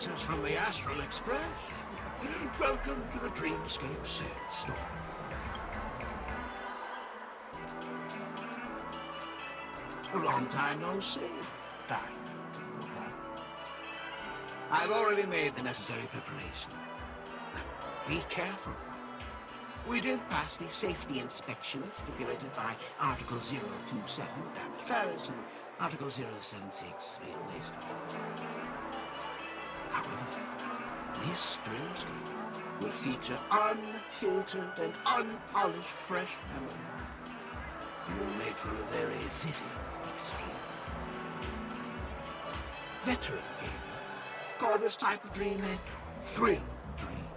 visitors from the Astral Express. Welcome to the Dreamscape Store. A long time no see, Diamond in the Rough. I've already made the necessary preparations. Be careful, though. We did pass the safety inspection stipulated by Article 027, damaged fares, and Article 076, railway style. However, this Dreamscape will feature unfiltered and unpolished fresh memory. You will make for a very vivid experience. Veteran gamer call this type of dream a thrill dream.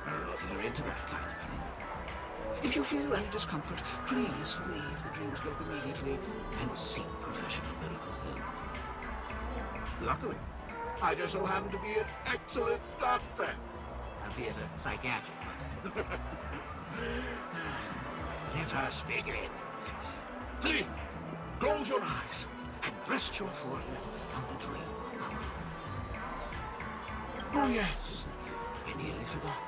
I don't know if you're into that kind of thing. If you feel any discomfort, please leave the Dreamscape immediately and seek professional medical help. Luckily, I just so happen to be an excellent doctor, albeit a psychiatric one. Let us begin. Please, close your eyes and rest your forehead on the dream. Oh yes, I nearly forgot.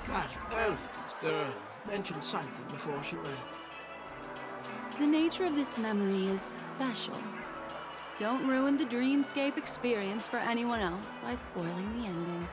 That elegant girl mentioned something before she left. The nature of this memory is special. Don't ruin the Dreamscape experience for anyone else by spoiling the ending.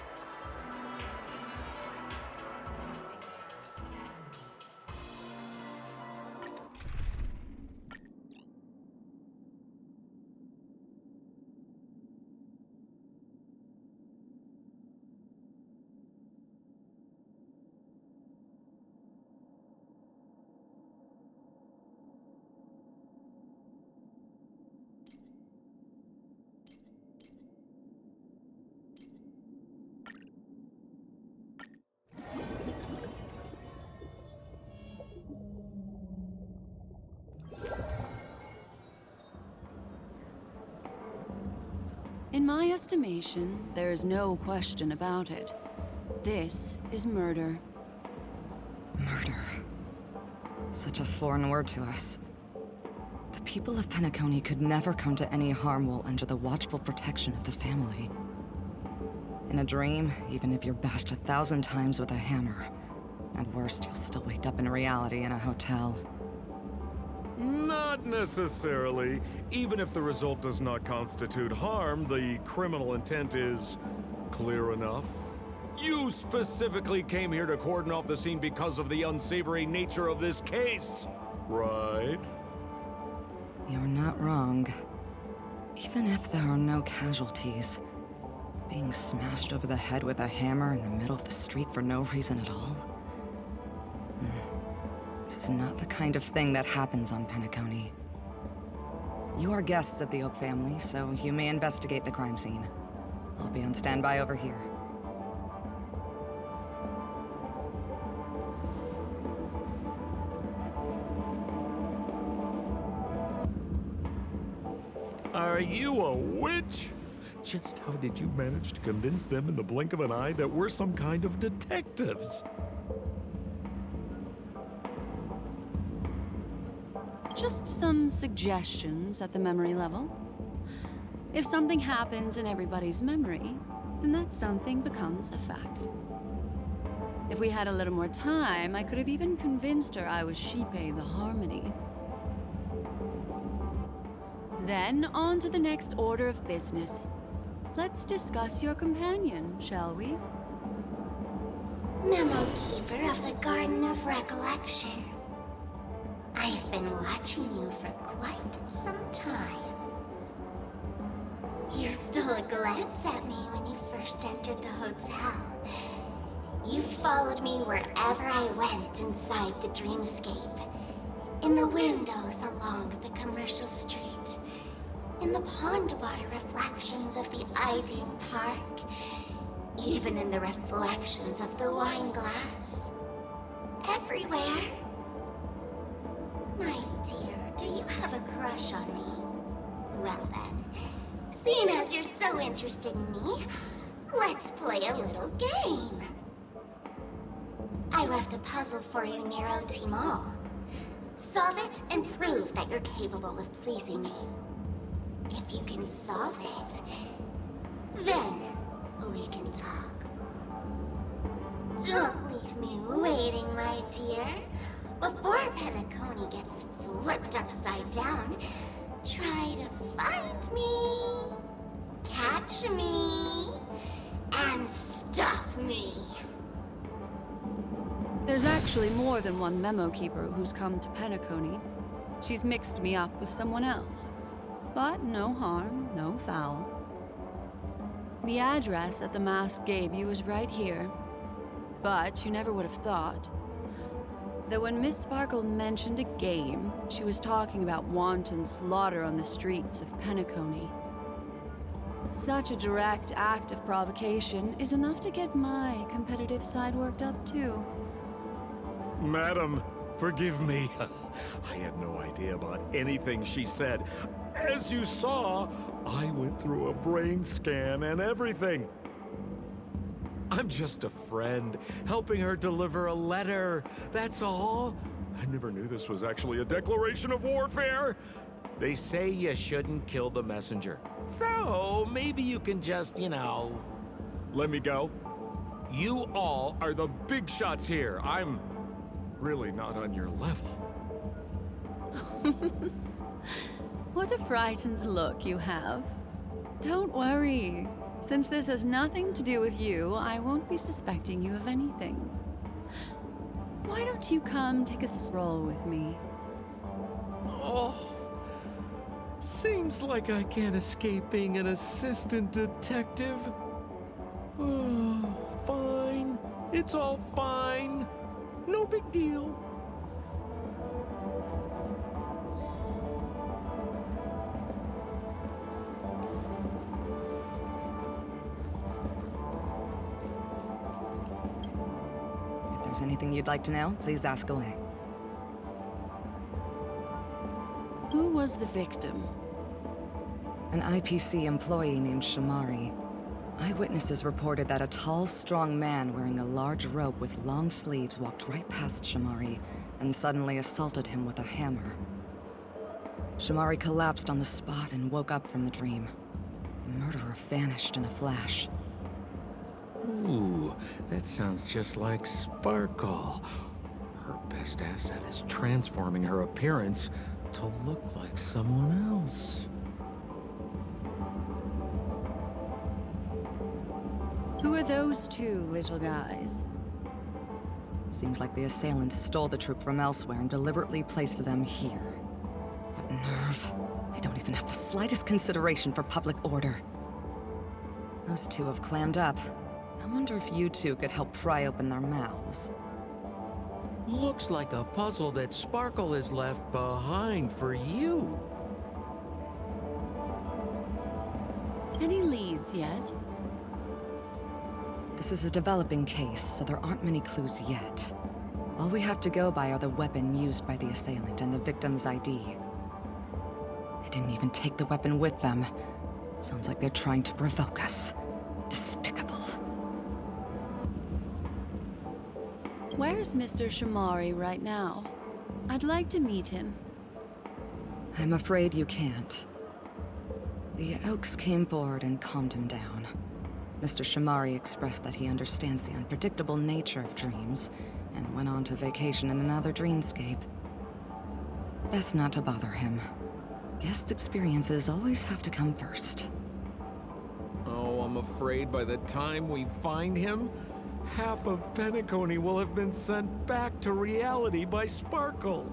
In my estimation, there is no question about it. This is murder. Murder. Such a foreign word to us. The people of Penacony could never come to any harm while under the watchful protection of the family. In a dream, even if you're bashed 1,000 times with a hammer, at worst, you'll still wake up in reality in a hotel. Not necessarily. Even if the result does not constitute harm, the criminal intent is clear enough. You specifically came here to cordon off the scene because of the unsavory nature of this case, right? You're not wrong. Even if there are no casualties, being smashed over the head with a hammer in the middle of the street for no reason at all? This is not the kind of thing that happens on Penacony. You are guests of the Oak family, so you may investigate the crime scene. I'll be on standby over here. Are you a witch? Just how did you manage to convince them in the blink of an eye that we're some kind of detectives? Just some suggestions at the memory level. If something happens in everybody's memory, then that something becomes a fact. If we had a little more time, I could have even convinced her I was Shipe the Harmony. Then, on to the next order of business. Let's discuss your companion, shall we? Memo Keeper of the Garden of Recollection. I've been watching you for quite some time. You stole a glance at me when you first entered the hotel. You followed me wherever I went inside the dreamscape. In the windows along the commercial street. In the pond water reflections of the Ideen Park. Even in the reflections of the wine glass. Everywhere. My dear, do you have a crush on me? Well then, seeing as you're so interested in me, let's play a little game. I left a puzzle for you near OT Mall. Solve it and prove that you're capable of pleasing me. If you can solve it, Then we can talk. Don't leave me waiting, my dear. Before Penacony gets flipped upside down, try to find me, catch me, and stop me. There's actually more than one memo keeper who's come to Penacony. She's mixed me up with someone else. But no harm, no foul. The address that the mask gave you is right here. But you never would have thought that when Miss Sparkle mentioned a game, she was talking about wanton slaughter on the streets of Penacony. Such a direct act of provocation is enough to get my competitive side worked up too. Madam, forgive me. I had no idea about anything she said. As you saw, I went through a brain scan and everything. I'm just a friend, helping her deliver a letter. That's all. I never knew this was actually a declaration of warfare. They say you shouldn't kill the messenger. So, maybe you can just, let me go. You all are the big shots here. I'm really not on your level. What a frightened look you have. Don't worry. Since this has nothing to do with you, I won't be suspecting you of anything. Why don't you come take a stroll with me? Oh, seems like I can't escape being an assistant detective. Oh, fine. It's all fine. No big deal. If there's anything you'd like to know, please ask away. Who was the victim? An IPC employee named Shamari. Eyewitnesses reported that a tall, strong man wearing a large robe with long sleeves walked right past Shamari and suddenly assaulted him with a hammer. Shamari collapsed on the spot and woke up from the dream. The murderer vanished in a flash. Ooh, that sounds just like Sparkle. Her best asset is transforming her appearance to look like someone else. Who are those two little guys? Seems like the assailants stole the troop from elsewhere and deliberately placed them here. What nerve. They don't even have the slightest consideration for public order. Those two have clammed up. I wonder if you two could help pry open their mouths. Looks like a puzzle that Sparkle has left behind for you. Any leads yet? This is a developing case, so there aren't many clues yet. All we have to go by are the weapon used by the assailant and the victim's ID. They didn't even take the weapon with them. Sounds like they're trying to provoke us. Despicable. Where's Mr. Shamari right now? I'd like to meet him. I'm afraid you can't. The Oaks came forward and calmed him down. Mr. Shamari expressed that he understands the unpredictable nature of dreams, and went on to vacation in another dreamscape. Best not to bother him. Guest experiences always have to come first. Oh, I'm afraid by the time we find him, half of Penacony will have been sent back to reality by Sparkle.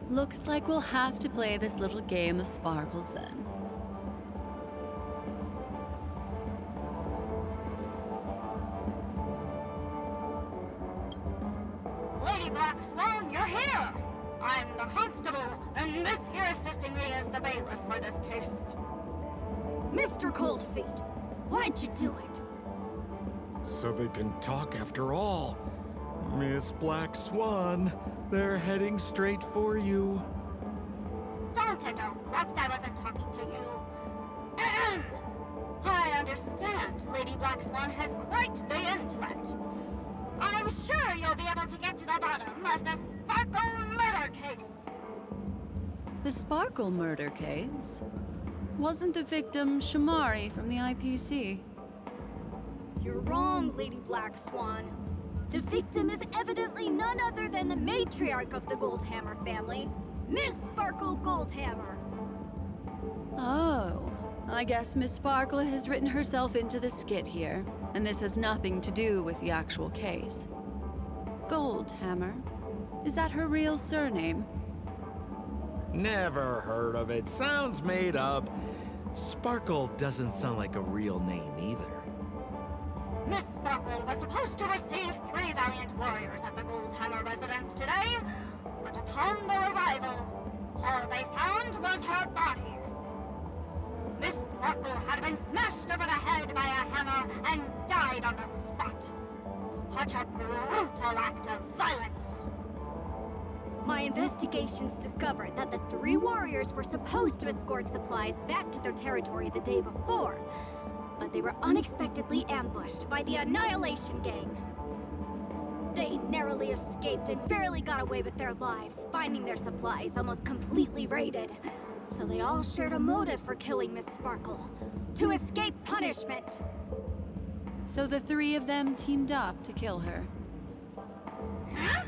Looks like we'll have to play this little game of sparkles then. Lady Black Swan, you're here! I'm the constable, and this here assisting me is the bailiff for this case. Mr. Coldfeet, why'd you do it? So they can talk after all. Miss Black Swan, they're heading straight for you. Don't interrupt, I wasn't talking to you. Ahem. I understand Lady Black Swan has quite the intellect. I'm sure you'll be able to get to the bottom of the Sparkle murder case. The Sparkle murder case? Wasn't the victim Shamari from the IPC? You're wrong, Lady Black Swan. The victim is evidently none other than the matriarch of the Goldhammer family, Miss Sparkle Goldhammer. Oh, I guess Miss Sparkle has written herself into the skit here, and this has nothing to do with the actual case. Goldhammer? Is that her real surname? Never heard of it. Sounds made up. Sparkle doesn't sound like a real name either. Miss Sparkle was supposed to receive 3 valiant warriors at the Goldhammer residence today, but upon their arrival, all they found was her body. Miss Sparkle had been smashed over the head by a hammer and died on the spot. Such a brutal act of violence. My investigations discovered that the 3 warriors were supposed to escort supplies back to their territory the day before, but they were unexpectedly ambushed by the Annihilation Gang. They narrowly escaped and barely got away with their lives, finding their supplies almost completely raided. So they all shared a motive for killing Miss Sparkle, to escape punishment. So the 3 of them teamed up to kill her. Huh?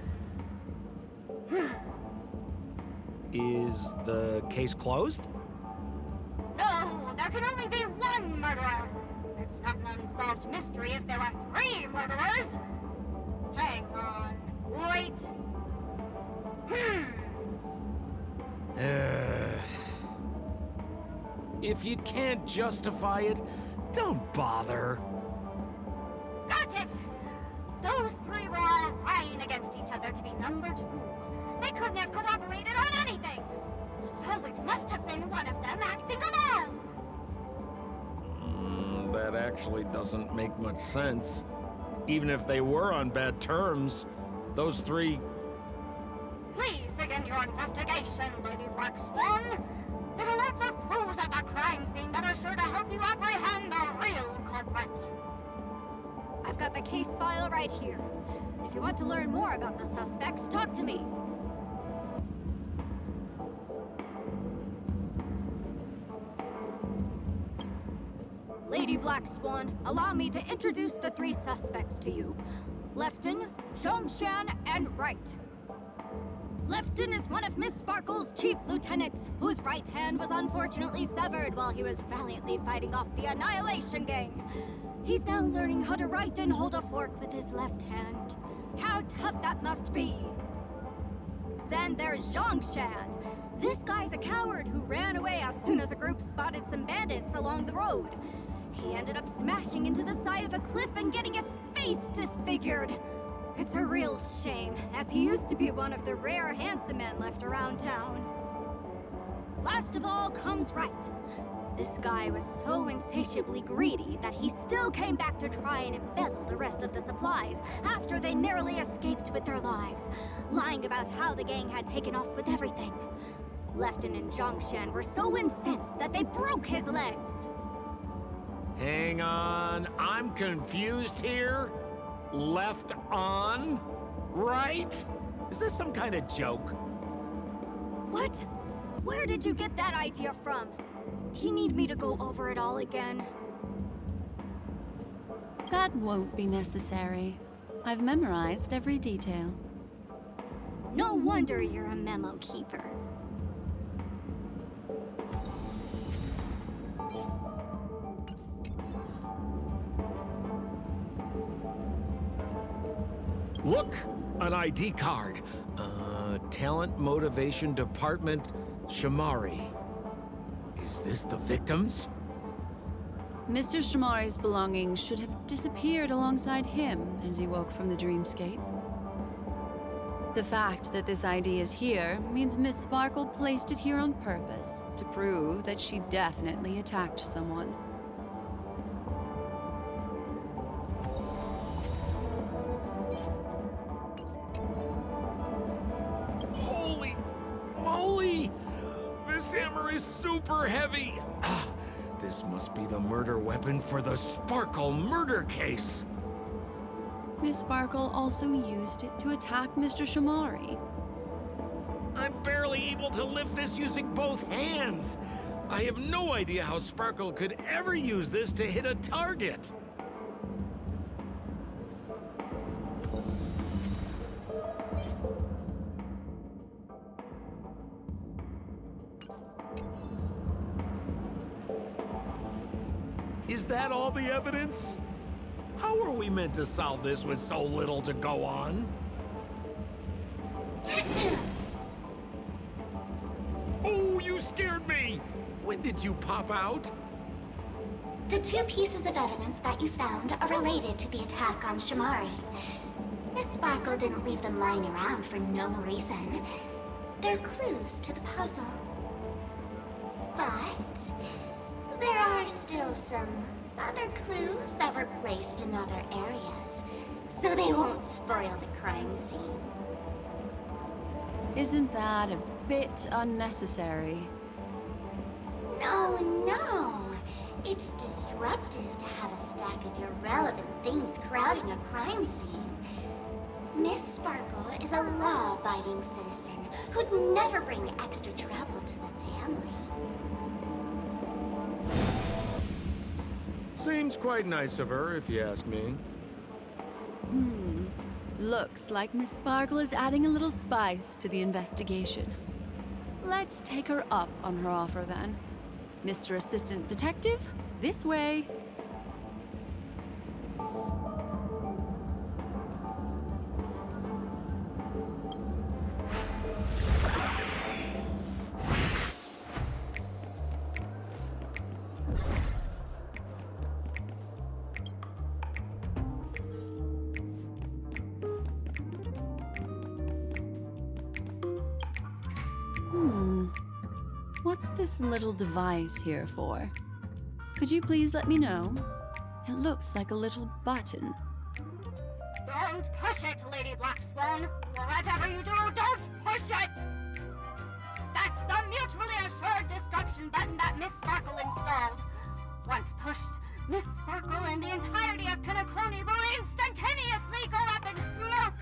Is the case closed? No, there can only be one murderer. It's not an unsolved mystery if there are 3 murderers. Hang on. Wait. If you can't justify it, don't bother. Got it! Those 3 were all vying against each other to be number 2. They couldn't have cooperated on anything. So it must have been one of them acting alone. That actually doesn't make much sense. Even if they were on bad terms, those 3... Please begin your investigation, Lady Black Swan. There are lots of clues at the crime scene that are sure to help you apprehend the real culprit. I've got the case file right here. If you want to learn more about the suspects, talk to me. Lady Black Swan, allow me to introduce the 3 suspects to you. Lefton, Zhongshan, and Wright. Lefton is one of Miss Sparkle's chief lieutenants, whose right hand was unfortunately severed while he was valiantly fighting off the Annihilation Gang. He's now learning how to write and hold a fork with his left hand. How tough that must be! Then there's Zhongshan. This guy's a coward who ran away as soon as a group spotted some bandits along the road. He ended up smashing into the side of a cliff and getting his face disfigured. It's a real shame, as he used to be one of the rare handsome men left around town. Last of all comes Wright. This guy was so insatiably greedy that he still came back to try and embezzle the rest of the supplies after they narrowly escaped with their lives, lying about how the gang had taken off with everything. Lefton and Zhongshan were so incensed that they broke his legs. Hang on, I'm confused here. Left on? Right? Is this some kind of joke? What? Where did you get that idea from? Do you need me to go over it all again? That won't be necessary. I've memorized every detail. No wonder you're a memo keeper. Look! An ID card. Talent Motivation Department, Shamari. Is this the victims? Mr. Shamari's belongings should have disappeared alongside him as he woke from the dreamscape. The fact that this ID is here means Miss Sparkle placed it here on purpose to prove that she definitely attacked someone. Holy moly! This hammer is super heavy! This must be the murder weapon for the Sparkle murder case! Miss Sparkle also used it to attack Mr. Shamari. I'm barely able to lift this using both hands! I have no idea how Sparkle could ever use this to hit a target. Is that all the evidence? How are we meant to solve this with so little to go on? Oh, you scared me! When did you pop out? The two pieces of evidence that you found are related to the attack on Shamari. Miss Sparkle didn't leave them lying around for no reason. They're clues to the puzzle. But there are still some other clues that were placed in other areas, so they won't spoil the crime scene. Isn't that a bit unnecessary? No, no. It's disruptive to have a stack of irrelevant things crowding a crime scene. Miss Sparkle is a law-abiding citizen who'd never bring extra trouble to the family. Seems quite nice of her, if you ask me. Looks like Miss Sparkle is adding a little spice to the investigation. Let's take her up on her offer then. Mr. Assistant Detective, this way. What's this little device here for? Could you please let me know? It looks like a little button. Don't push it, Lady Black Swan. Whatever you do, don't push it! That's the mutually assured destruction button that Miss Sparkle installed. Once pushed, Miss Sparkle and the entirety of Pinaconi will instantaneously go up in smoke!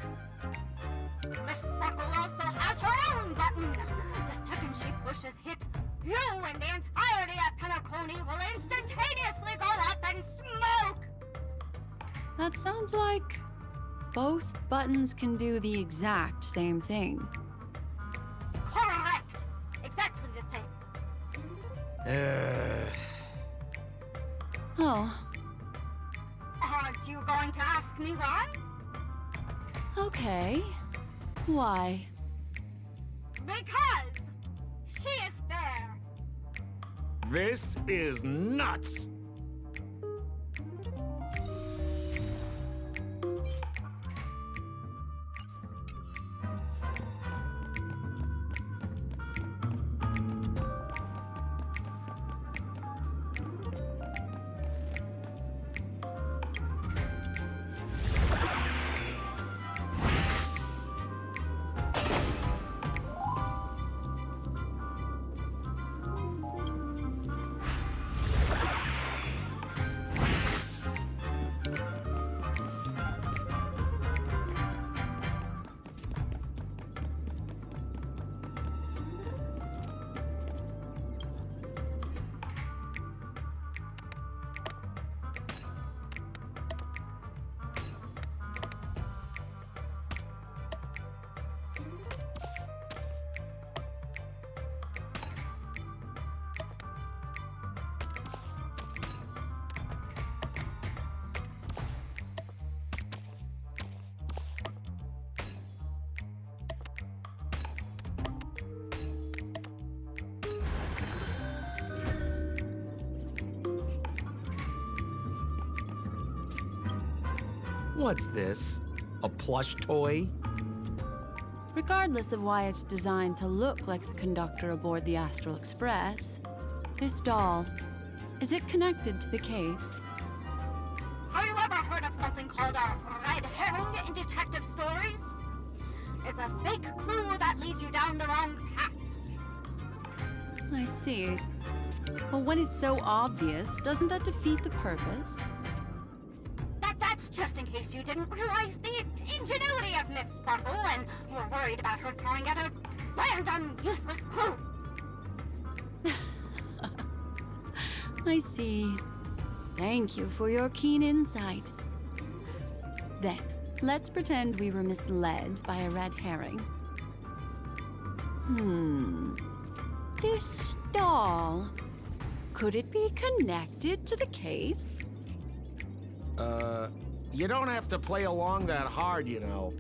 Miss Sparkle also has her own button. The second she pushes hit, you and the entirety of Pinaconi will instantaneously go up in smoke! That sounds like both buttons can do the exact same thing. Correct! Exactly the same. Oh, Aren't you going to ask me why? okay. Why? Because she is fair. This is nuts! What's this? A plush toy? Regardless of why it's designed to look like the conductor aboard the Astral Express, this doll, is it connected to the case? Have you ever heard of something called a red herring in detective stories? It's a fake clue that leads you down the wrong path. I see. But when it's so obvious, doesn't that defeat the purpose? That's just in case you didn't realize the ingenuity of Miss Sparkle and were worried about her throwing out a random, useless clue. I see. Thank you for your keen insight. Then, let's pretend we were misled by a red herring. This doll, could it be connected to the case? You don't have to play along that hard, you know.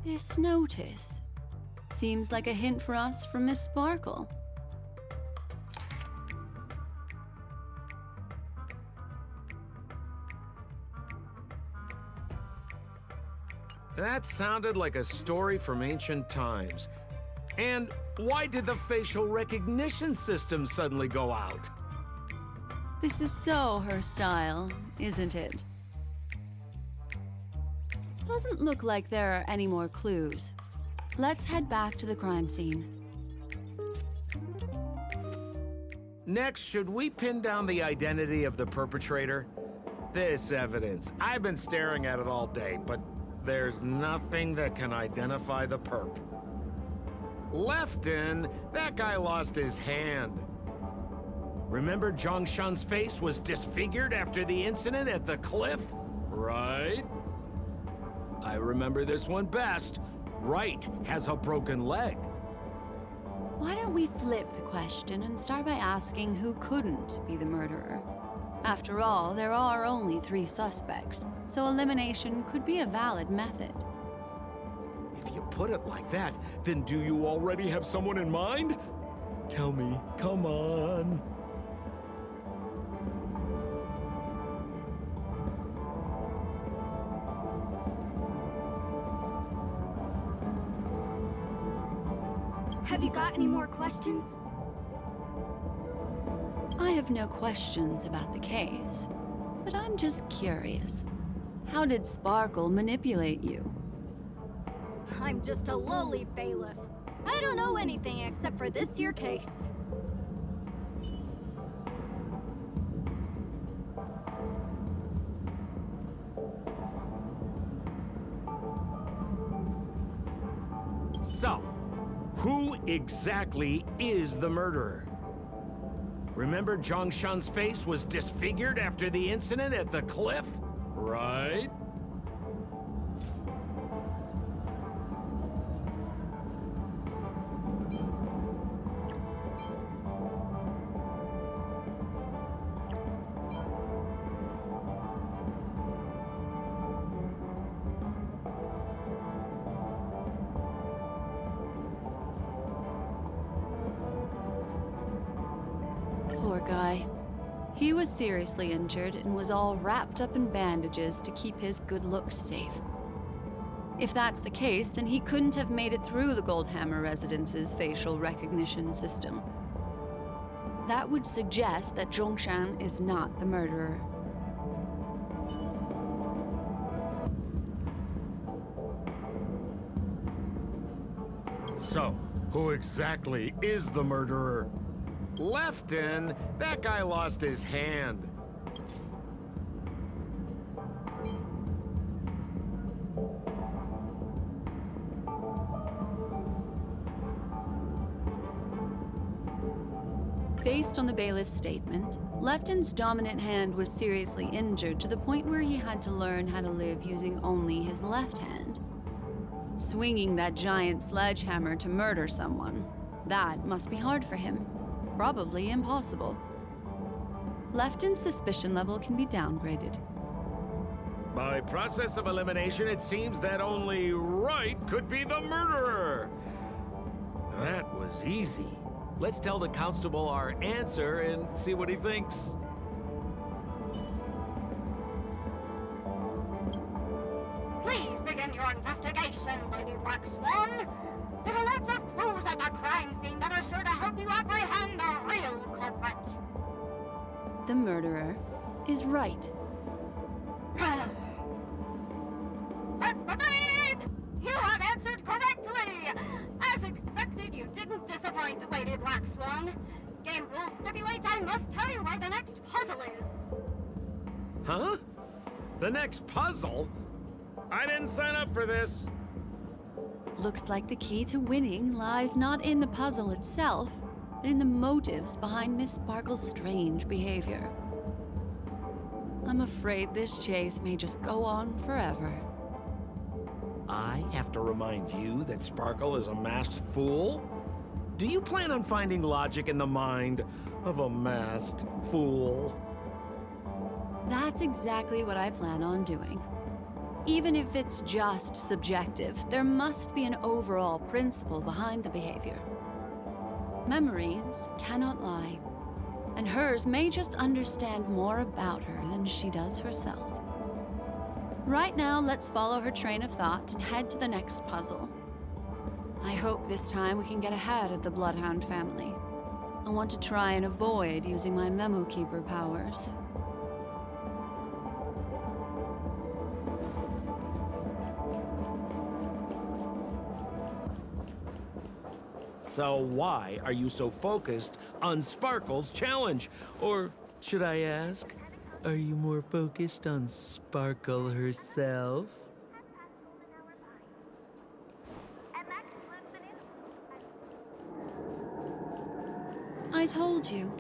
This notice seems like a hint for us from Miss Sparkle. That sounded like a story from ancient times. And why did the facial recognition system suddenly go out? This is so her style, isn't it? Doesn't look like there are any more clues. Let's head back to the crime scene. Next, should we pin down the identity of the perpetrator? This evidence, I've been staring at it all day, but there's nothing that can identify the perp. Lefton, that guy lost his hand. Remember Zhongshan's face was disfigured after the incident at the cliff? Right? I remember this one best. Wright has a broken leg. Why don't we flip the question and start by asking who couldn't be the murderer? After all, there are only 3 suspects, so elimination could be a valid method. If you put it like that, then do you already have someone in mind? Tell me, come on. Have you got any more questions? I have no questions about the case, but I'm just curious. How did Sparkle manipulate you? I'm just a lowly bailiff. I don't know anything except for this here case. So, who exactly is the murderer? Remember Zhongshan's face was disfigured after the incident at the cliff? Right? Poor guy. He was seriously injured and was all wrapped up in bandages to keep his good looks safe. If that's the case, then he couldn't have made it through the Goldhammer residence's facial recognition system. That would suggest that Zhongshan is not the murderer. So, who exactly is the murderer? Lefton, that guy lost his hand. Based on the bailiff's statement, Lefton's dominant hand was seriously injured to the point where he had to learn how to live using only his left hand. Swinging that giant sledgehammer to murder someone, that must be hard for him. Probably impossible. Lefton's suspicion level can be downgraded. By process of elimination, it seems that only Wright could be the murderer. That was easy. Let's tell the constable our answer and see what he thinks. Please begin your investigation, Lady Black Swan. There are lots of clues at the crime scene that are sure to help you apprehend the real culprit. The murderer is right. You have answered correctly! As expected, you didn't disappoint, Lady Black Swan. Game rules stipulate I must tell you where the next puzzle is. Huh? The next puzzle? I didn't sign up for this. Looks like the key to winning lies not in the puzzle itself, but in the motives behind Miss Sparkle's strange behavior. I'm afraid this chase may just go on forever. I have to remind you that Sparkle is a masked fool? Do you plan on finding logic in the mind of a masked fool? That's exactly what I plan on doing. Even if it's just subjective, there must be an overall principle behind the behavior. Memories cannot lie, and hers may just understand more about her than she does herself. Right now, let's follow her train of thought and head to the next puzzle. I hope this time we can get ahead of the Bloodhound family. I want to try and avoid using my Memo Keeper powers. So why are you so focused on Sparkle's challenge? Or should I ask, are you more focused on Sparkle herself? I told you,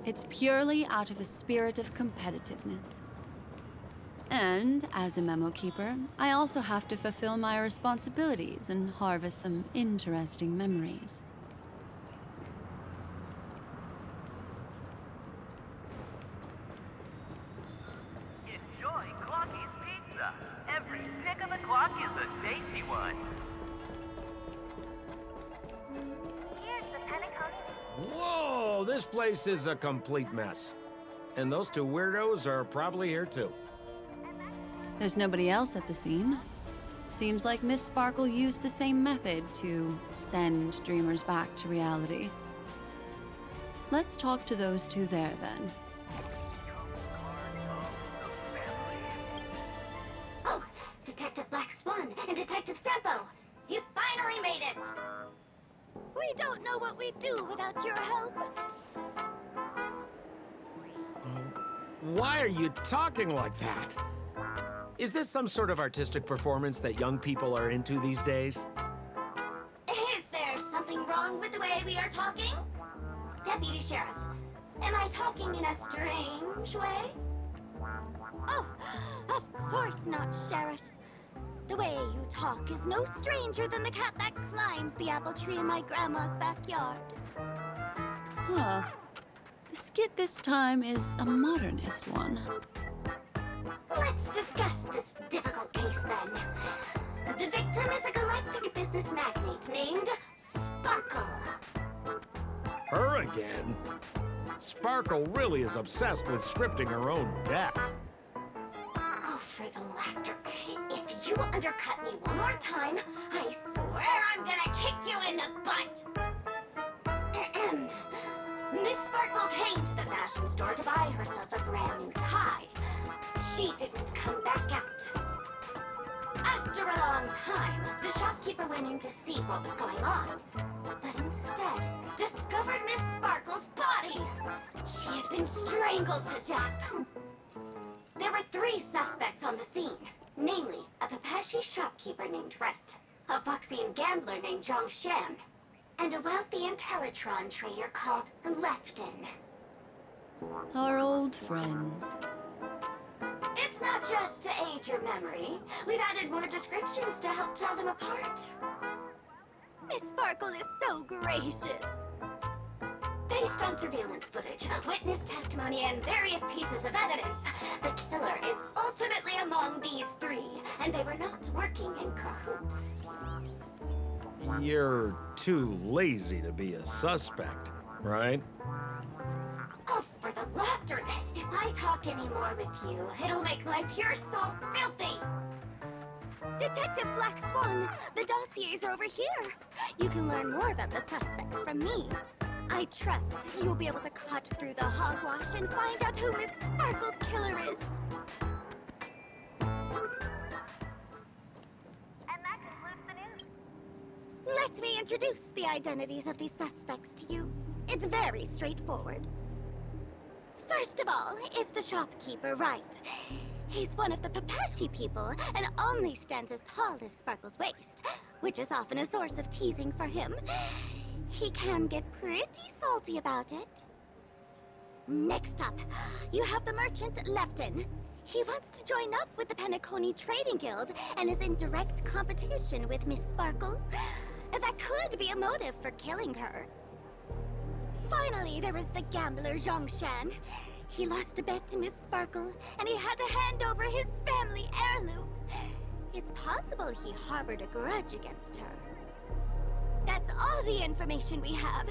it's purely out of a spirit of competitiveness. And as a Memo Keeper, I also have to fulfill my responsibilities and harvest some interesting memories. Enjoy Clocky's Pizza. Every pick of the clock is a tasty one. Here's the Pelican. Whoa, this place is a complete mess. And those two weirdos are probably here too. There's nobody else at the scene. Seems like Miss Sparkle used the same method to send dreamers back to reality. Let's talk to those two there, then. Oh, Detective Black Swan and Detective Sampo! You finally made it! We don't know what we'd do without your help. Why are you talking like that? Is this some sort of artistic performance that young people are into these days? Is there something wrong with the way we are talking? Deputy Sheriff, am I talking in a strange way? Oh, of course not, Sheriff. The way you talk is no stranger than the cat that climbs the apple tree in my grandma's backyard. Huh. The skit this time is a modernist one. Let's discuss this difficult case then. The victim is a galactic business magnate named Sparkle. Her again? Sparkle really is obsessed with scripting her own death. Oh, for the laughter. If you undercut me one more time, I swear I'm gonna kick you in the butt. Ahem. Miss Sparkle came to the fashion store to buy herself a brand new tie. She didn't come back out. After a long time, the shopkeeper went in to see what was going on, but instead discovered Miss Sparkle's body. She had been strangled to death. There were 3 suspects on the scene, namely a Pepeshi shopkeeper named Rhett, a Foxian gambler named Zhang Shan, and a wealthy Intellitron trader called Lefton. Our old friends. It's not just to aid your memory. We've added more descriptions to help tell them apart. Miss Sparkle is so gracious. Based on surveillance footage, witness testimony, and various pieces of evidence, the killer is ultimately among these 3, and they were not working in cahoots. You're too lazy to be a suspect, right? Oh, for the laughter! If I talk any more with you, it'll make my pure soul filthy! Detective Black Swan, the dossiers are over here. You can learn more about the suspects from me. I trust you'll be able to cut through the hogwash and find out who Miss Sparkle's killer is. And that concludes the news. Let me introduce the identities of these suspects to you. It's very straightforward. First of all is the shopkeeper, right? He's one of the Papashi people and only stands as tall as Sparkle's waist, which is often a source of teasing for him. He can get pretty salty about it. Next up, you have the merchant Lefton. He wants to join up with the Penacony Trading Guild and is in direct competition with Miss Sparkle. That could be a motive for killing her. Finally, there is the gambler Zhongshan. He lost a bet to Miss Sparkle, and he had to hand over his family heirloom. It's possible he harbored a grudge against her. That's all the information we have.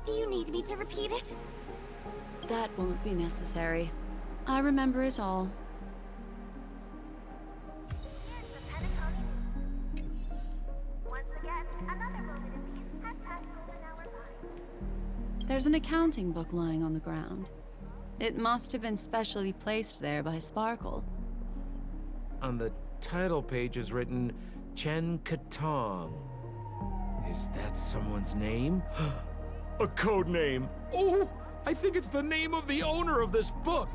Do you need me to repeat it? That won't be necessary. I remember it all. Here's the Penacony. Once again, another moment of peace has passed golden hour by. There's an accounting book lying on the ground. It must have been specially placed there by Sparkle. On the title page is written Chen Katong. Is that someone's name? A code name. Oh, I think it's the name of the owner of this book.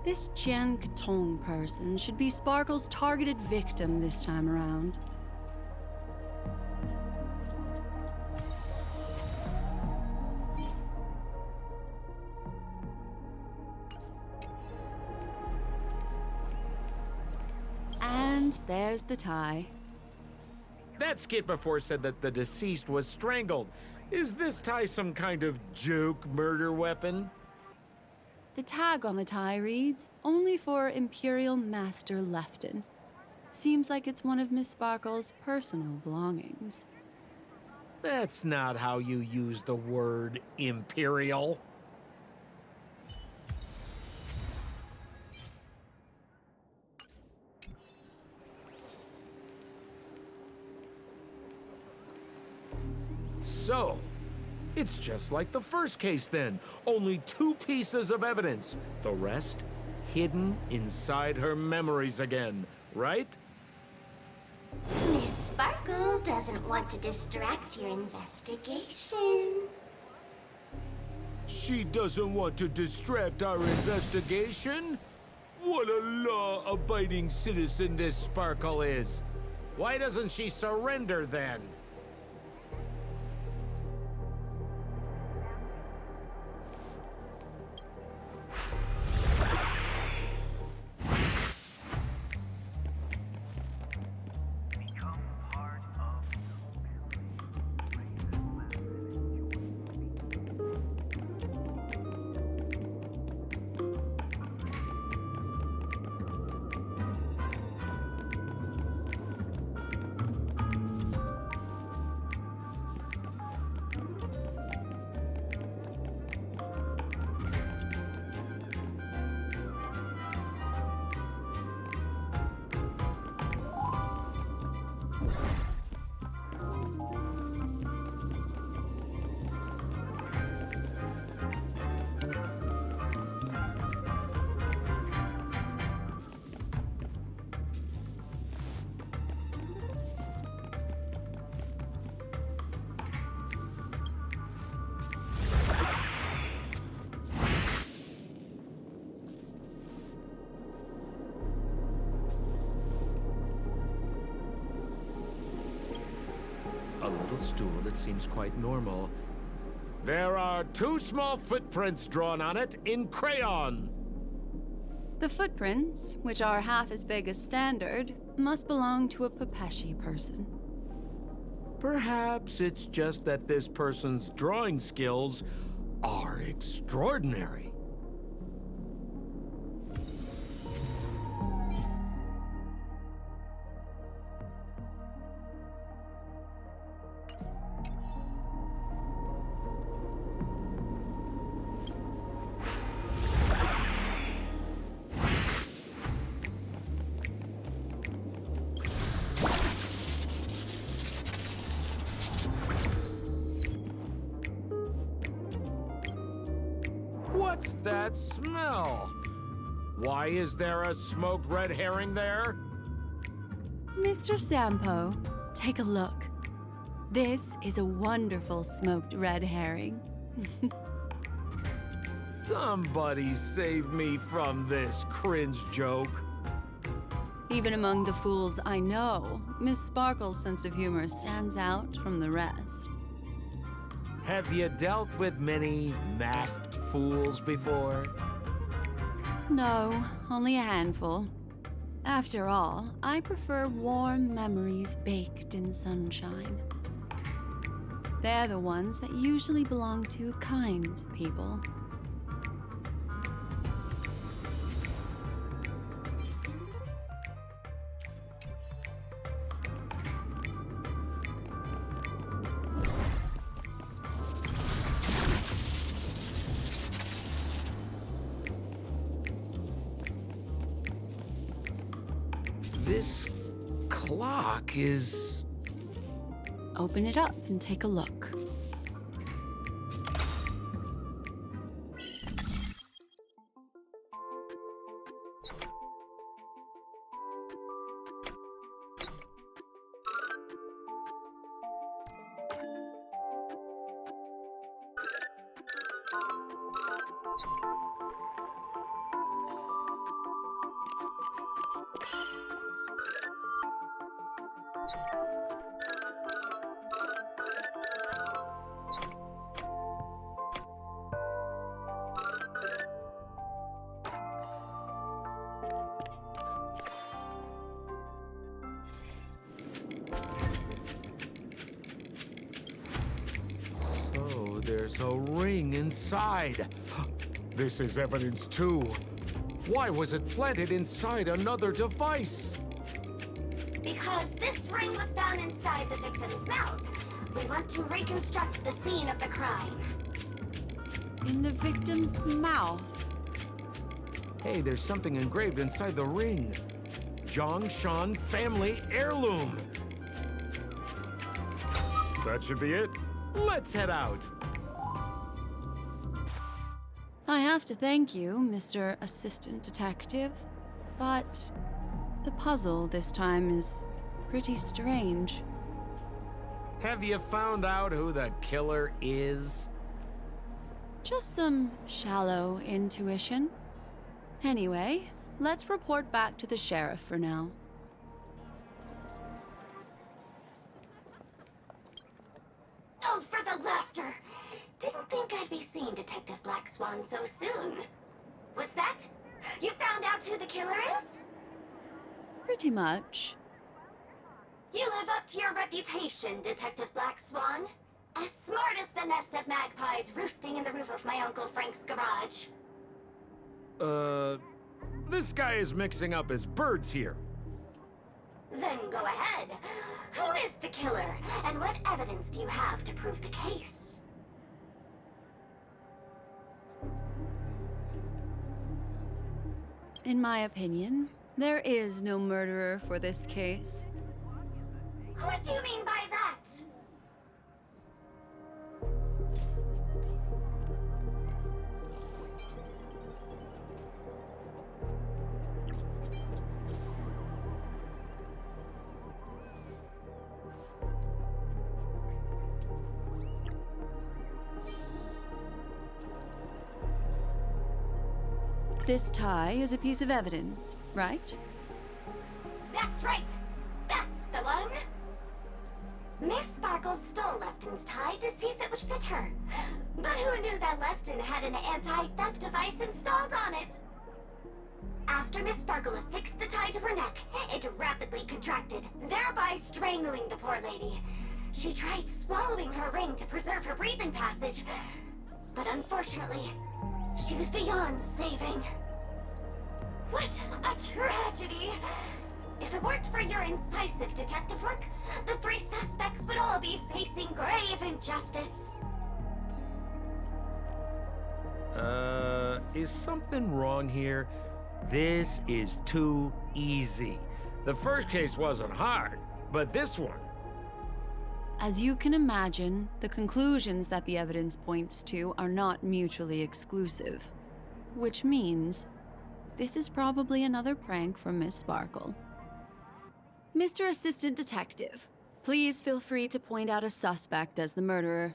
This Jian Katong person should be Sparkle's targeted victim this time around. And there's the tie. That skit before said that the deceased was strangled. Is this tie some kind of joke murder weapon? The tag on the tie reads, "Only for Imperial Master Lefton." Seems like it's one of Miss Sparkle's personal belongings. That's not how you use the word imperial. So, it's just like the first case then. Only 2 pieces of evidence. The rest hidden inside her memories again, right? Miss Sparkle doesn't want to distract your investigation. She doesn't want to distract our investigation? What a law-abiding citizen this Sparkle is. Why doesn't she surrender then? Become part of A little stool that seems quite normal. There are 2 small footprints drawn on it in crayon. The footprints, which are half as big as standard, must belong to a Papashi person. Perhaps it's just that this person's drawing skills are extraordinary. What's that smell? Why is there a smoked red herring there? Mr. Sampo, take a look. This is a wonderful smoked red herring. Somebody save me from this cringe joke. Even among the fools I know, Miss Sparkle's sense of humor stands out from the rest. Have you dealt with many masked fools before? No, only a handful. After all, I prefer warm memories baked in sunshine. They're the ones that usually belong to kind people. This clock is... Open it up and take a look. So there's a ring inside. This is evidence too. Why was it planted inside another device? Because this ring was found inside the victim's mouth. We want to reconstruct the scene of the crime. In the victim's mouth. Hey, there's something engraved inside the ring. Zhongshan family heirloom. That should be it. Let's head out. I have to thank you, Mr. Assistant Detective, but the puzzle this time is pretty strange. Have you found out who the killer is? Just some shallow intuition. Anyway, let's report back to the sheriff for now. Oh, for the laughter! Didn't think I'd be seeing Detective Black Swan so soon. Was that? You found out who the killer is? Pretty much. You live up to your reputation, Detective Black Swan. As smart as the nest of magpies roosting in the roof of my Uncle Frank's garage. This guy is mixing up his birds here. Then go ahead. Who is the killer, and what evidence do you have to prove the case? In my opinion, there is no murderer for this case. What do you mean by that? This tie is a piece of evidence, right? That's right! That's the one! Miss Sparkle stole Lefton's tie to see if it would fit her. But who knew that Lefton had an anti-theft device installed on it? After Miss Sparkle affixed the tie to her neck, it rapidly contracted, thereby strangling the poor lady. She tried swallowing her ring to preserve her breathing passage, but unfortunately, she was beyond saving. What a tragedy! If it weren't for your incisive detective work, the three suspects would all be facing grave injustice. Is something wrong here? This is too easy. The first case wasn't hard, but this one... As you can imagine, the conclusions that the evidence points to are not mutually exclusive. which means this is probably another prank from Miss Sparkle. Mr. Assistant Detective, please feel free to point out a suspect as the murderer.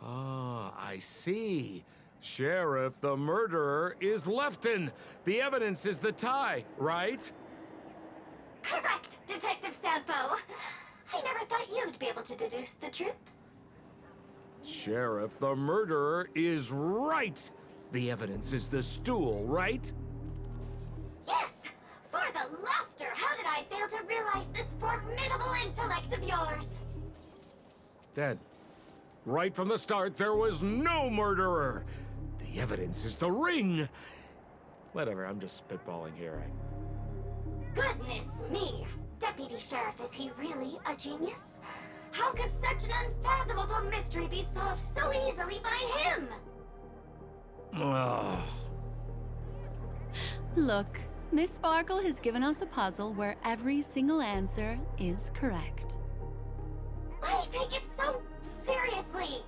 Ah, I see. Sheriff, the murderer is Lefton. The evidence is the tie, right? Correct, Detective Sampo. I never thought you'd be able to deduce the truth. Sheriff, the murderer is right. The evidence is the stool, right? Yes! For the laughter, how did I fail to realize this formidable intellect of yours? Then, right from the start, there was no murderer. The evidence is the ring. Whatever, I'm just spitballing here. Goodness me! Deputy Sheriff, is he really a genius? How could such an unfathomable mystery be solved so easily by him? Ugh. Look, Miss Sparkle has given us a puzzle where every single answer is correct. Why take it so seriously?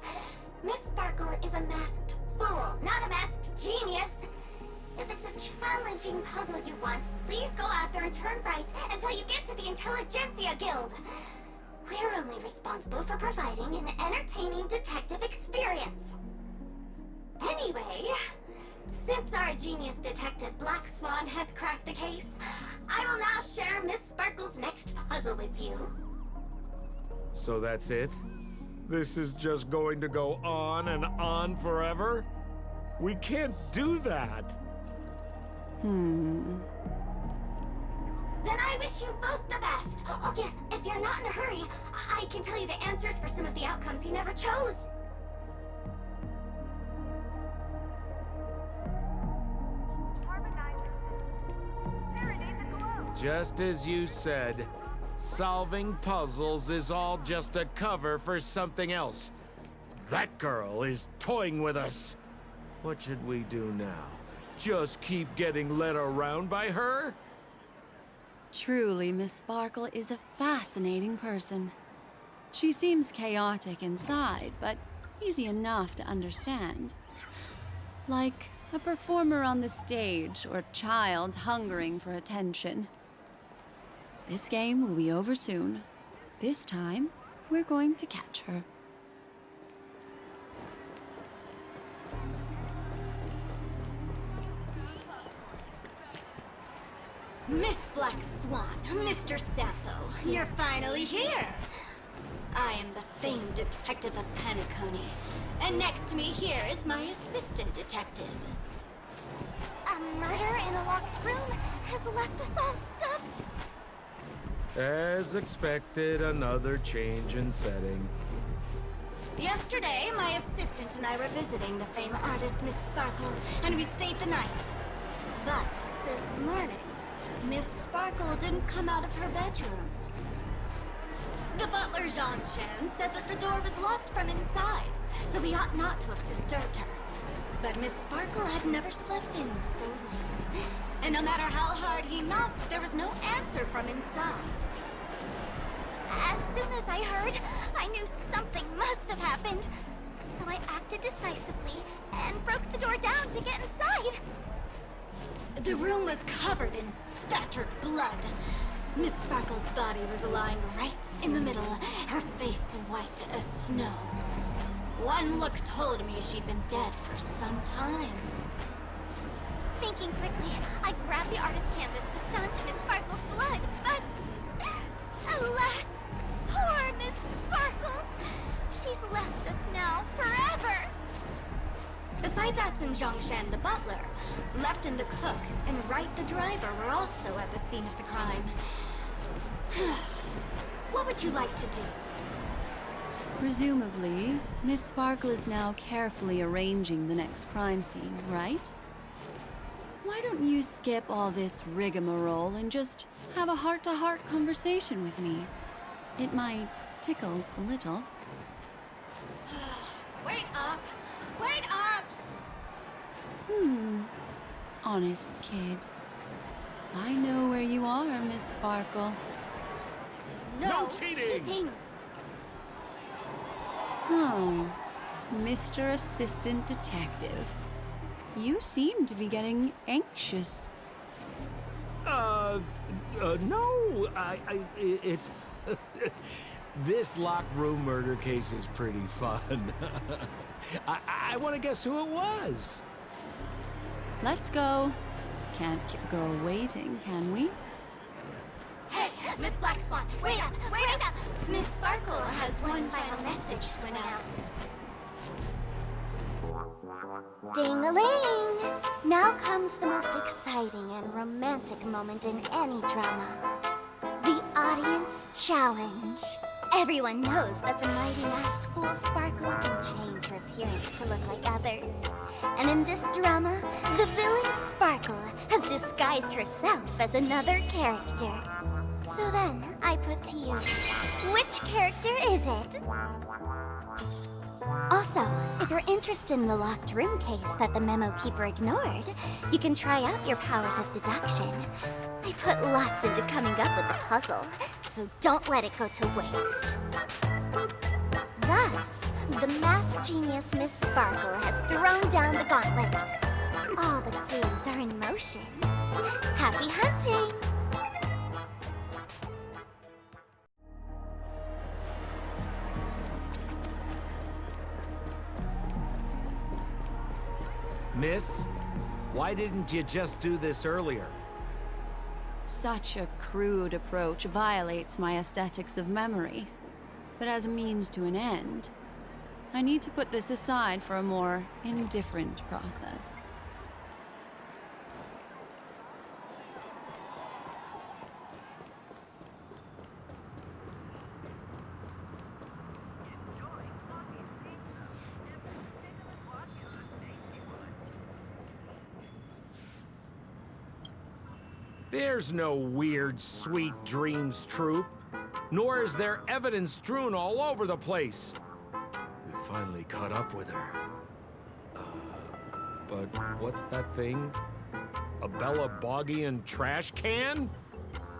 Miss Sparkle is a masked fool, not a masked genius. If it's a challenging puzzle you want, please go out there and turn right until you get to the Intelligentsia Guild. We're only responsible for providing an entertaining detective experience. Anyway, since our genius detective Black Swan has cracked the case, I will now share Miss Sparkle's next puzzle with you. So that's it? This is just going to go on and on forever? We can't do that. Hmm. Then I wish you both the best. Oh yes, if you're not in a hurry, I can tell you the answers for some of the outcomes you never chose. Just as you said, solving puzzles is all just a cover for something else. That girl is toying with us. What should we do now? Just keep getting led around by her? Truly, Miss Sparkle is a fascinating person. She seems chaotic inside, but easy enough to understand. Like a performer on the stage or a child hungering for attention. This game will be over soon. This time, we're going to catch her. Miss Black Swan, Mr. Sampo, you're finally here. I am the famed detective of Penacony, and next to me here is my assistant detective. A murder in a locked room has left us all stumped. As expected, another change in setting. Yesterday, my assistant and I were visiting the famed artist Miss Sparkle, and we stayed the night. But this morning, Miss Sparkle didn't come out of her bedroom. The butler, Jean-Chen, said that the door was locked from inside, so we ought not to have disturbed her. But Miss Sparkle had never slept in so late. And no matter how hard he knocked, there was no answer from inside. As soon as I heard, I knew something must have happened. So I acted decisively and broke the door down to get inside. The room was covered in spattered blood. Miss Sparkle's body was lying right in the middle, her face white as snow. One look told me she'd been dead for some time. Thinking quickly, I grabbed the artist's canvas to staunch Miss Sparkle's blood, but alas, poor Miss Sparkle! She's left us now forever! Besides us and Zhongshan the butler, Lefton the cook and Wright the driver were also at the scene of the crime. What would you like to do? Presumably, Miss Sparkle is now carefully arranging the next crime scene, right? Why don't you skip all this rigmarole and just have a heart-to-heart conversation with me? It might tickle a little. Wait up! Wait up! Honest kid. I know where you are, Miss Sparkle. No cheating! Oh, Mr. Assistant Detective. You seem to be getting anxious. No, it's... This locked room murder case is pretty fun. I want to guess who it was. Let's go. Can't keep a girl waiting, can we? Hey, Miss Black Swan, wait up, wait up! Miss Sparkle has one final message to announce. Ding-a-ling! Now comes the most exciting and romantic moment in any drama. The audience challenge. Everyone knows that the mighty masked fool Sparkle can change her appearance to look like others. And in this drama, the villain Sparkle has disguised herself as another character. So then, I put to you, which character is it? Also, if you're interested in the locked room case that the memo keeper ignored, you can try out your powers of deduction. I put lots into coming up with the puzzle, so don't let it go to waste. Thus, the masked genius Miss Sparkle has thrown down the gauntlet. All the clues are in motion. Happy hunting! Miss, why didn't you just do this earlier? Such a crude approach violates my aesthetics of memory. But as a means to an end, I need to put this aside for a more indifferent process. There's no weird, sweet dreams troupe, nor is there evidence strewn all over the place. We finally caught up with her. But what's that thing? A Bella Boggian trash can?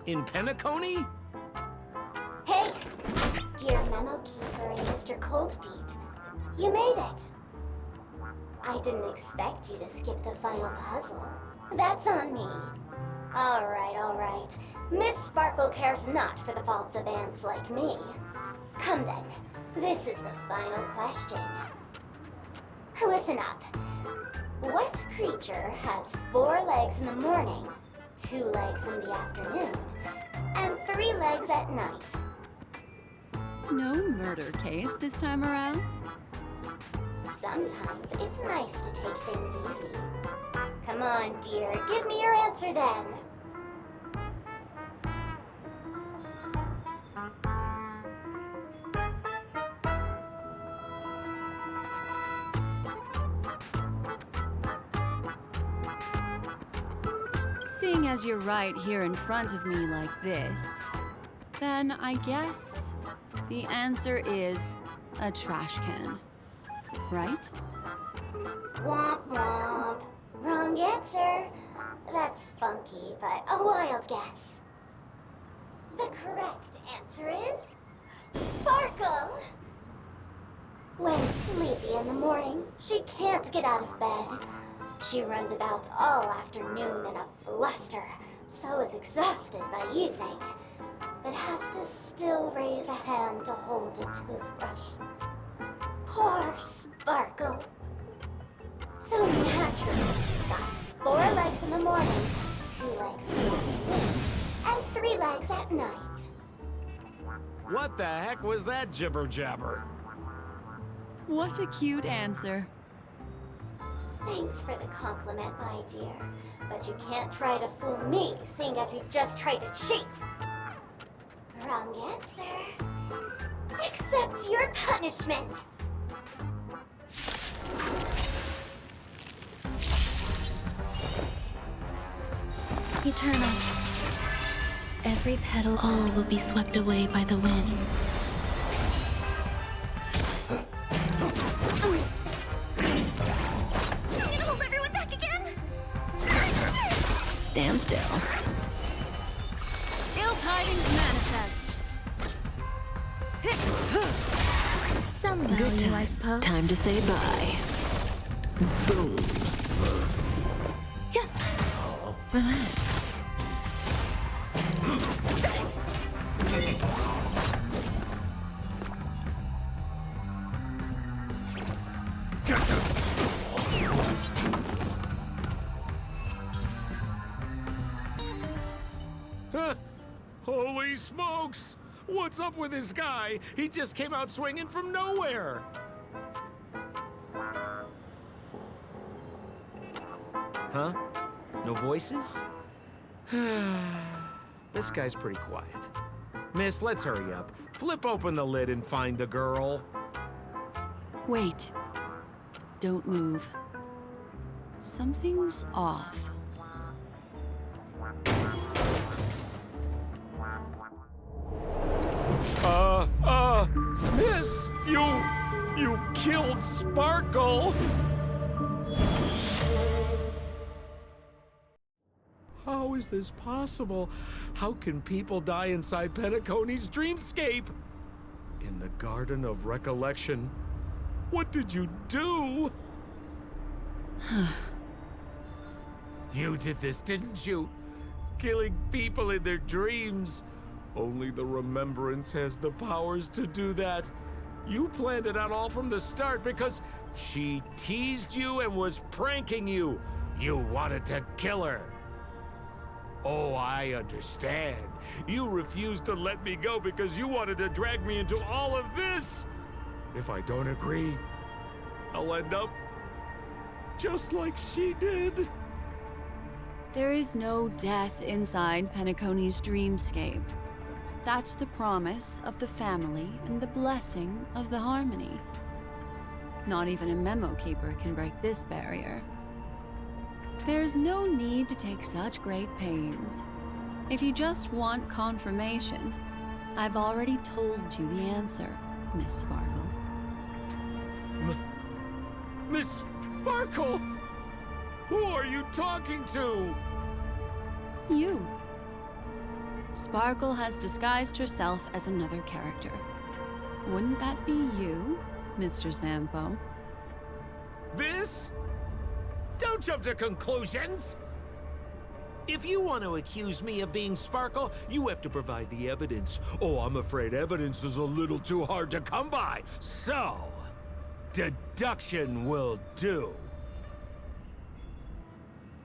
In Penacony? Hey, dear Memo Keeper and Mr. Coldfeet, you made it. I didn't expect you to skip the final puzzle. That's on me. All right. Miss Sparkle cares not for the faults of ants like me. Come then, this is the final question. Listen up. What creature has 4 legs in the morning, 2 legs in the afternoon, and 3 legs at night? No murder case this time around? Sometimes it's nice to take things easy. Come on, dear, give me your answer then. Seeing as you're right here in front of me like this, then I guess the answer is a trash can, right? Womp womp. Wrong answer. That's funky, but a wild guess. The correct answer is Sparkle. When sleepy in the morning, she can't get out of bed. She runs about all afternoon in a fluster, so is exhausted by evening, but has to still raise a hand to hold a toothbrush. Poor Sparkle. So naturally, she's got 4 legs in the morning, 2 legs in the afternoon, and 3 legs at night. What the heck was that jibber-jabber? What a cute answer. Thanks for the compliment, my dear, but you can't try to fool me, seeing as you've just tried to cheat. Wrong answer. Accept your punishment. Eternal. Every petal, all will be swept away by the wind. I'm gonna hold everyone back again. Stand still. Ill tidings manifest. Some Good value, I times. suppose. Time to say bye. Boom. Relax. Huh? Holy smokes! What's up with this guy? He just came out swinging from nowhere. Huh? No voices? This guy's pretty quiet. Miss, let's hurry up. Flip open the lid and find the girl. Wait. Don't move. Something's off. Miss, you killed Sparkle! How is this possible? How can people die inside Penacony's dreamscape? In the Garden of Recollection. What did you do? You did this, didn't you? Killing people in their dreams. Only the Remembrance has the powers to do that. You planned it out all from the start because she teased you and was pranking you. You wanted to kill her. Oh, I understand. You refused to let me go because you wanted to drag me into all of this. If I don't agree, I'll end up just like she did. There is no death inside Penacony's dreamscape. That's the promise of the family and the blessing of the harmony. Not even a memo keeper can break this barrier. There's no need to take such great pains. If you just want confirmation, I've already told you the answer, Miss Sparkle. Miss Sparkle? Who are you talking to? You. Sparkle has disguised herself as another character. Wouldn't that be you, Mr. Sampo? This? Don't jump to conclusions! If you want to accuse me of being Sparkle, you have to provide the evidence. Oh, I'm afraid evidence is a little too hard to come by. So, deduction will do.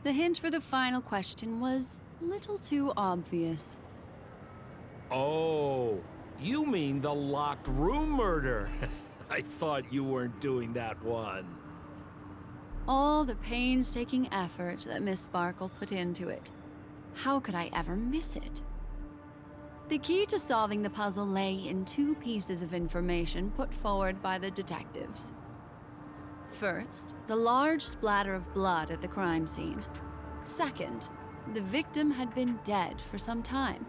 The hint for the final question was a little too obvious. Oh, you mean the locked room murder? I thought you weren't doing that one. All the painstaking effort that Miss Sparkle put into it. How could I ever miss it? The key to solving the puzzle lay in two pieces of information put forward by the detectives. First, the large splatter of blood at the crime scene. Second, the victim had been dead for some time.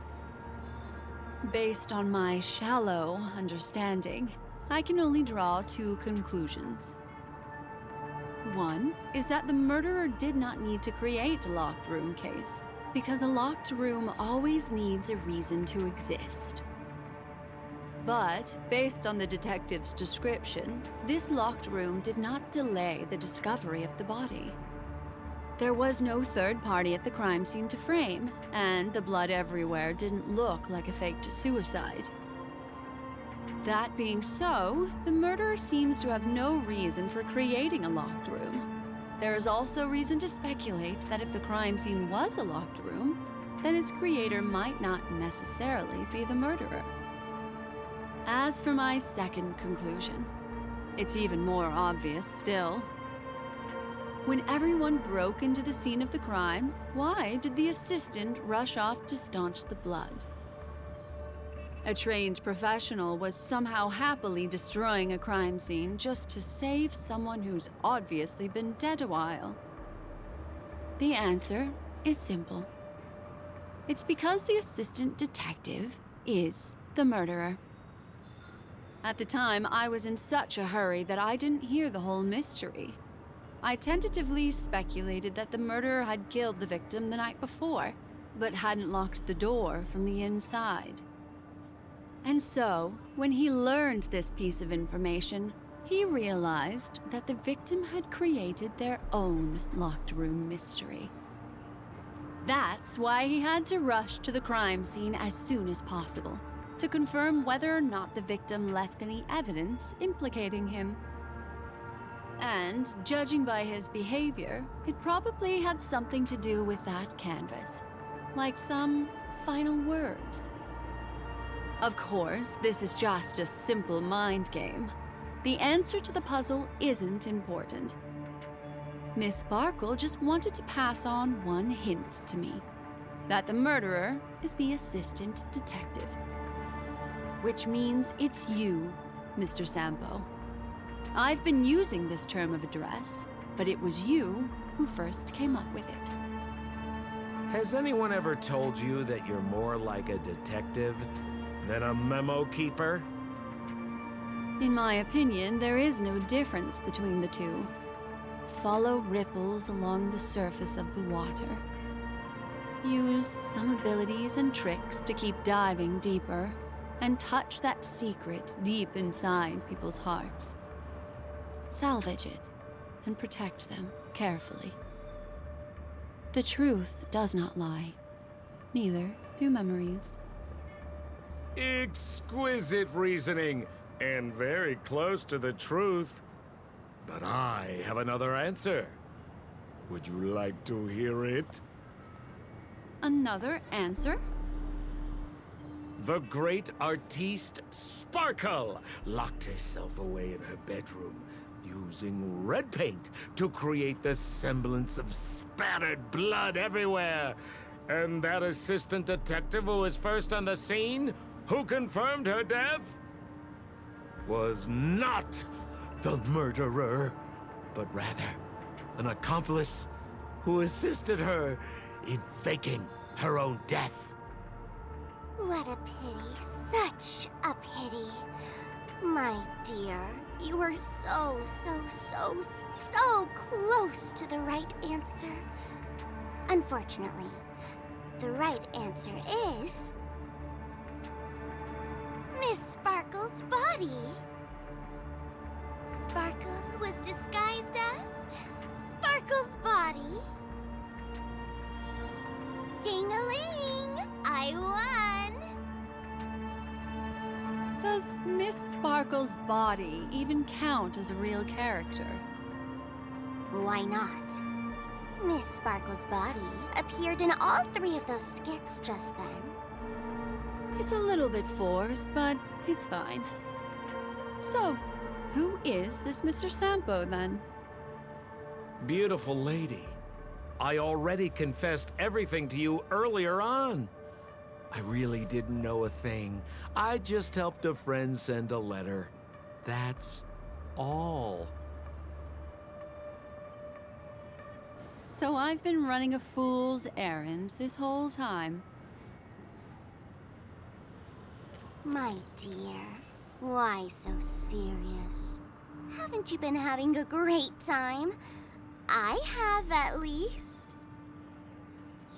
Based on my shallow understanding, I can only draw two conclusions. One is that the murderer did not need to create a locked room case, because a locked room always needs a reason to exist. But, based on the detective's description, this locked room did not delay the discovery of the body. There was no third party at the crime scene to frame, and the blood everywhere didn't look like a faked suicide. That being so, the murderer seems to have no reason for creating a locked room. There is also reason to speculate that if the crime scene was a locked room, then its creator might not necessarily be the murderer. As for my second conclusion, it's even more obvious still. When everyone broke into the scene of the crime, why did the assistant rush off to staunch the blood? A trained professional was somehow happily destroying a crime scene just to save someone who's obviously been dead a while. The answer is simple. It's because the assistant detective is the murderer. At the time, I was in such a hurry that I didn't hear the whole mystery. I tentatively speculated that the murderer had killed the victim the night before, but hadn't locked the door from the inside. And so, when he learned this piece of information, he realized that the victim had created their own locked room mystery. That's why he had to rush to the crime scene as soon as possible, to confirm whether or not the victim left any evidence implicating him. And, judging by his behavior, it probably had something to do with that canvas. Like some final words. Of course, this is just a simple mind game. The answer to the puzzle isn't important. Miss Sparkle just wanted to pass on one hint to me. That the murderer is the assistant detective. Which means it's you, Mr. Sampo. I've been using this term of address, but it was you who first came up with it. Has anyone ever told you that you're more like a detective than a memo keeper? In my opinion, there is no difference between the two. Follow ripples along the surface of the water. Use some abilities and tricks to keep diving deeper, and touch that secret deep inside people's hearts. Salvage it, and protect them carefully. The truth does not lie. Neither do memories. Exquisite reasoning, and very close to the truth. But I have another answer. Would you like to hear it? Another answer? The great artiste Sparkle locked herself away in her bedroom, using red paint to create the semblance of spattered blood everywhere. And that assistant detective who was first on the scene, who confirmed her death, was not the murderer, but rather an accomplice who assisted her in faking her own death. What a pity, such a pity. My dear, you were so close to the right answer. Unfortunately, the right answer is... Miss Sparkle's body. Sparkle was disguised as Sparkle's body. Ding-a-ling! I won! Does Miss Sparkle's body even count as a real character? Why not? Miss Sparkle's body appeared in all 3 of those skits just then. It's a little bit forced, but it's fine. So, who is this Mr. Sampo, then? Beautiful lady, I already confessed everything to you earlier on. I really didn't know a thing. I just helped a friend send a letter. That's all. So I've been running a fool's errand this whole time. My dear, why so serious? Haven't you been having a great time? I have, at least.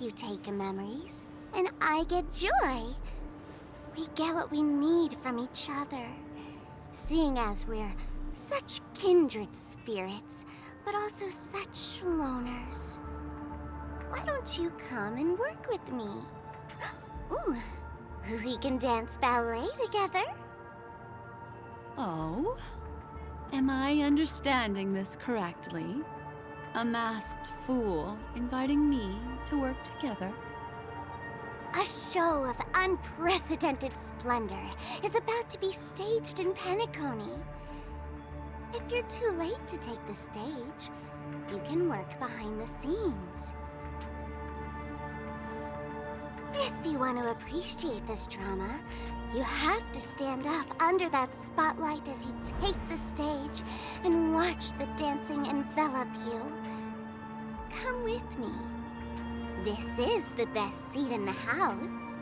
You take memories, and I get joy. We get what we need from each other, seeing as we're such kindred spirits, but also such loners. Why don't you come and work with me? Ooh, we can dance ballet together. Oh? Am I understanding this correctly? A masked fool inviting me to work together? A show of unprecedented splendor is about to be staged in Penacony. If you're too late to take the stage, you can work behind the scenes. If you want to appreciate this drama, you have to stand up under that spotlight as you take the stage and watch the dancing envelop you. Come with me. This is the best seat in the house.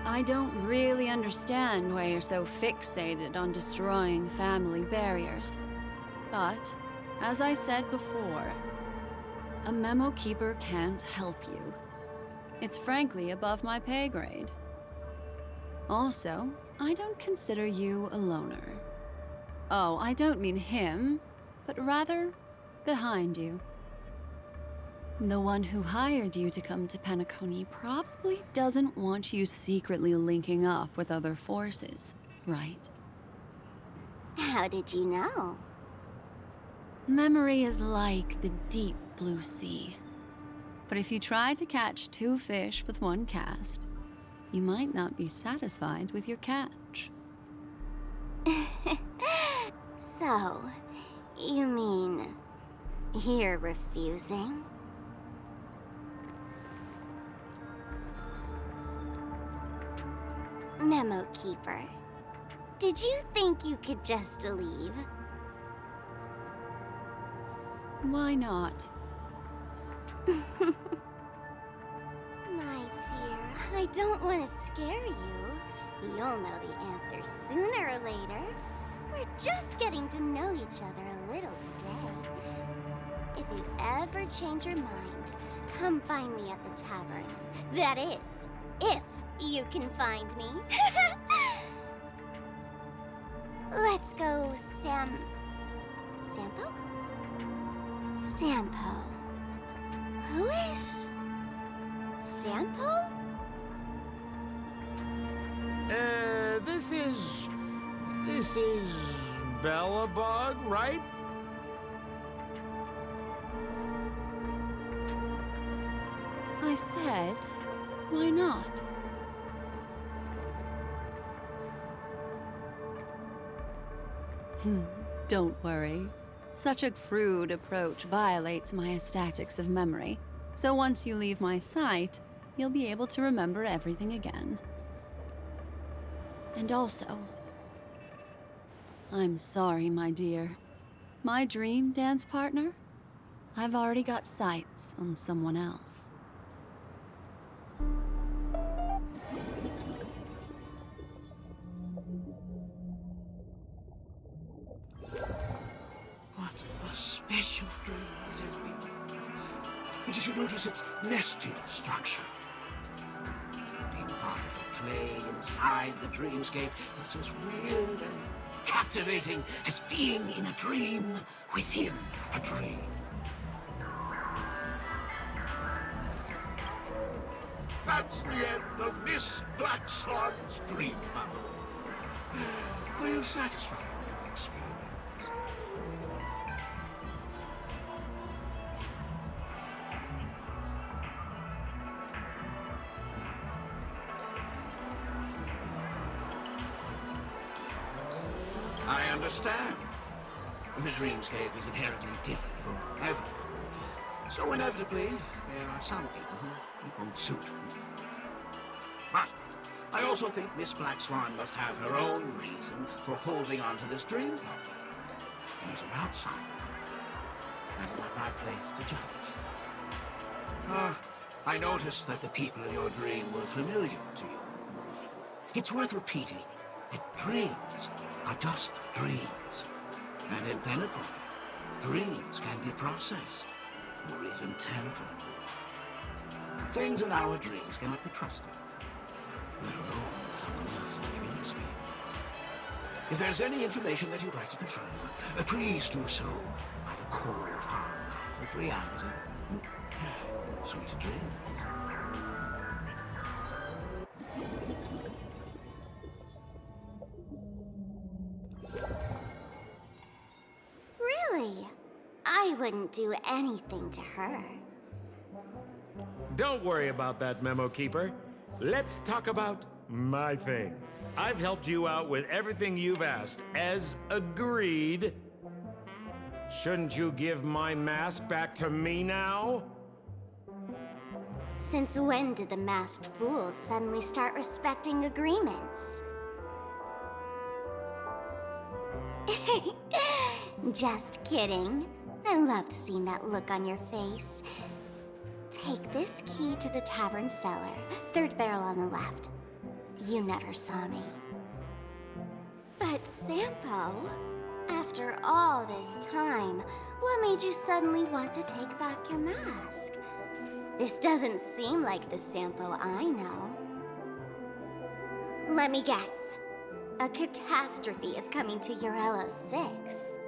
I don't really understand why you're so fixated on destroying family barriers. But, as I said before, a memo keeper can't help you. It's frankly above my pay grade. Also, I don't consider you a loner. Oh, I don't mean him, but rather behind you. The one who hired you to come to Penacony probably doesn't want you secretly linking up with other forces, right? How did you know? Memory is like the deep blue sea. But if you try to catch two fish with one cast, you might not be satisfied with your catch. So, you mean you're refusing? Memo Keeper, did you think you could just leave? Why not? My dear, I don't want to scare you. You'll know the answer sooner or later. We're just getting to know each other a little today. If you ever change your mind, come find me at the tavern. That is, if you can find me. Let's go, Sampo? Sampo. Who is Sampo? This is Bellabug, right? I said, why not? Don't worry. Such a crude approach violates my statics of memory. So once you leave my sight, you'll be able to remember everything again. And also, I'm sorry, my dear. My dream dance partner? I've already got sights on someone else. What a special dream this has been. And did you notice its nested structure? Being part of a play inside the dreamscape is as weird and captivating as being in a dream within a dream. That's the end of Miss Black Swan's dream bubble. Are you satisfied with your experience? I understand. The dreamscape is inherently different for everyone. So inevitably, there are some people who it won't suit. But I also think Miss Black Swan must have her own reason for holding on to this dream bubble. As an outsider, that's not my place to judge. I noticed that the people in your dream were familiar to you. It's worth repeating that dreams are just dreams. And in Penacony, dreams can be processed, or even tampered with. Things in our dreams cannot be trusted, let alone in someone else's dreamscape. If there's any information that you'd like to confirm, please do so by the cold hard light of reality. Sweet dreams. Really? I wouldn't do anything to her. Don't worry about that, Memo Keeper. Let's talk about my thing. I've helped you out with everything you've asked, as agreed. Shouldn't you give my mask back to me now? Since when did the masked fools suddenly start respecting agreements? Just kidding. I loved seeing that look on your face. Take this key to the tavern cellar, third barrel on the left. You never saw me. But Sampo, after all this time, what made you suddenly want to take back your mask? This doesn't seem like the Sampo I know. Let me guess. A catastrophe is coming to Urello 6.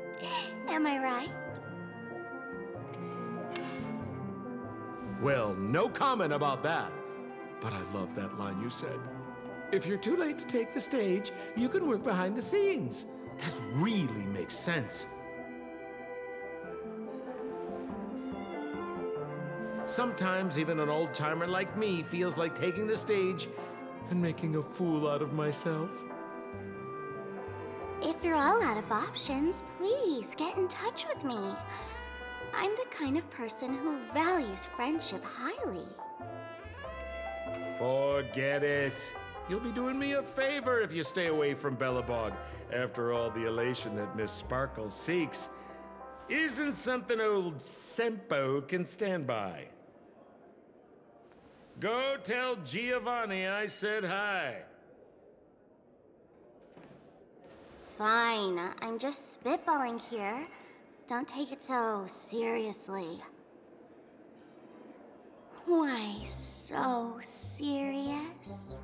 Am I right? Well, no comment about that. But I love that line you said. If you're too late to take the stage, you can work behind the scenes. That really makes sense. Sometimes even an old-timer like me feels like taking the stage and making a fool out of myself. If you're all out of options, please get in touch with me. I'm the kind of person who values friendship highly. Forget it. You'll be doing me a favor if you stay away from Bellabog. After all, the elation that Miss Sparkle seeks isn't something old Sempo can stand by. Go tell Giovanni I said hi. Fine, I'm just spitballing here. Don't take it so seriously. Why so serious?